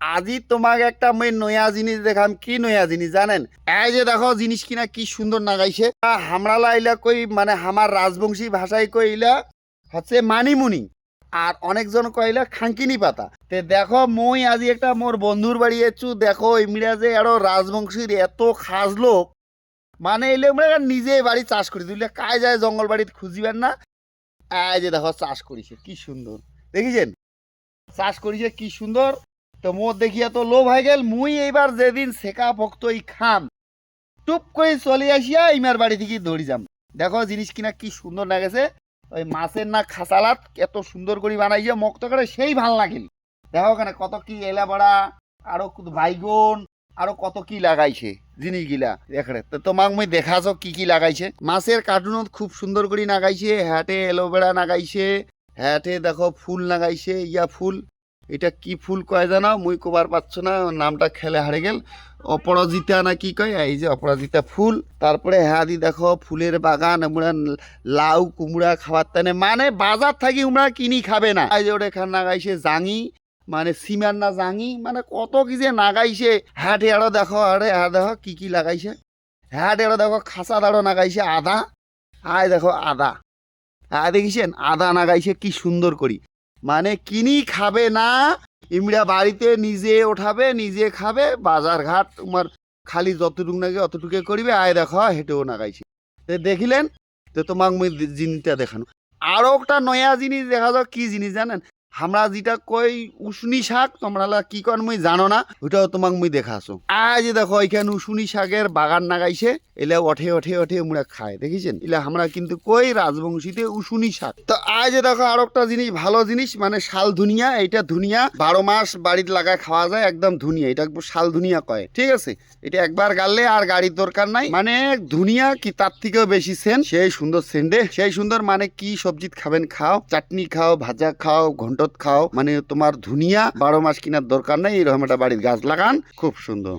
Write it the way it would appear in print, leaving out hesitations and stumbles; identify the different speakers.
Speaker 1: আজি তোমাকে একটা আমি নয়া জিনিস দেখাম। কি নয়া জিনিস জানেন? এই যে দেখো জিনিস কিনা কি সুন্দর নাগাইছে। হামরালা ইলা কই মানে আমার রাজবংশী ভাষায় কইলা হচ্ছে মানিমুনি, আর অনেকজন কইলা খাঙ্কিনি পাতা। তে দেখো মই আজি একটা মোর বন্ধুর বাড়ি এসছু। দেখো এমরা যে আরো রাজবংশীর এত খাস লোক, মানে এলে আমরা নিজে বাড়ি চাষ করি, তুইলে কায় যায় জঙ্গল বাড়িতে খুঁজিবেন না। এই যে দেখো চাষ করিছে কি সুন্দর, দেখিছেন? চাষ করিছে কি সুন্দর। তো মোর দেখিয়া তো লোভ হয়ে গেল। মুই এইবার যেদিন শেখা ভক্তই খাম, টুপ করে চলে আসিয়া ইমার বাড়ি থেকে দৌড়ি যাম। দেখো জিনিস কিনা কি সুন্দর লাগেছে। ওই মাছের না খাসালাত এত সুন্দর করে বানাইছে, মক্ত করে সেই ভাল লাগিল। দেখো কেন কত কি এলা বড়া, আরো বাইগন, আরো কত কি লাগাইছে জিনিসগুলা। দেখে তো তোমাক মুই দেখাছ কি কি লাগাইছে। মাছের কার্টুনত খুব সুন্দর করে নাগাইছে, হ্যাটে এলোভেরা নাগাইছে, হ্যাটে দেখো ফুল লাগাইছে। ইয়া ফুল, এটা কি ফুল কয় জানো মুই কবার পাচ্ছ না, নামটা খেলে হারে গেল। অপরাজিতা না কি কয়, এই যে অপরাজিতা ফুল। তারপরে হ্যাঁ দি দেখো ফুলের বাগান, আমরা লাউ কুমড়া খাবার তানে মানে বাজার থাকি আমরা কিনি খাবে না। এই যে ওটা এখানে নাগাইছে জাঙি, মানে সিমার না জাঙি, মানে কত কি যে নাগাইছে। হ্যাঁ আরো দেখো, আরে হ্যাঁ দেখো কি কি লাগাইছে। হ্যাঁ আরো দেখো খাসা দাঁড়ো নাগাইছে আদা। আয় দেখো আদা, দেখিছেন আদা নাগাইছে কি সুন্দর করি। মানে কিনি খাবে না, ইমরা বাড়িতে নিজে ওঠাবে নিজে খাবে। বাজার ঘাট তোমার খালি যতটুকু নাকি অতটুকু করিবে। আয় দেখো হেঁটেও নাগাইছে। তো দেখিলেন? তো তোমাক মুই জিনিসটা দেখানো। আরো একটা নয়া জিনিস দেখা যাক। কি জিনিস জানেন? আমরা যেটা কই উশুনি শাক, তোমরা কি কর মুই জানো না, ওইটাও তোমাক মুই দেখাছো। আজ দেখো এখানে উশুনি শাকের বাগান নাগাইছে। এলে ওঠে ওঠে ওঠে আমরা খায়, দেখিছেন? এলে আমরা কিন্তু কই রাজবংশীতে উশুনি শাক। তো আজ দেখো আরো একটা জিনিস, ভালো জিনিস, মানে শাল ধুনিয়া। এইটা ধুনিয়া 12 মাস বাড়িতে লাগায় খাওয়া যায়, একদম ধুনিয়া। এটা শাল ধুনিয়া কয়, ঠিক আছে? এটা একবার গাললে আর গাড়ির দরকার নাই। মানে ধুনিয়া কি তার থেকেও বেশি সেন্ট, সেই সুন্দর সেন্টে, সেই সুন্দর। মানে কি সবজি খাবেন খাও, চাটনি খাও, ভাজা খাও, ঘন্টত খাও। মানে তোমার ধুনিয়া 12 মাস কিনার দরকার নাই, এরকম একটা বাড়ির গাছ লাগান, খুব সুন্দর।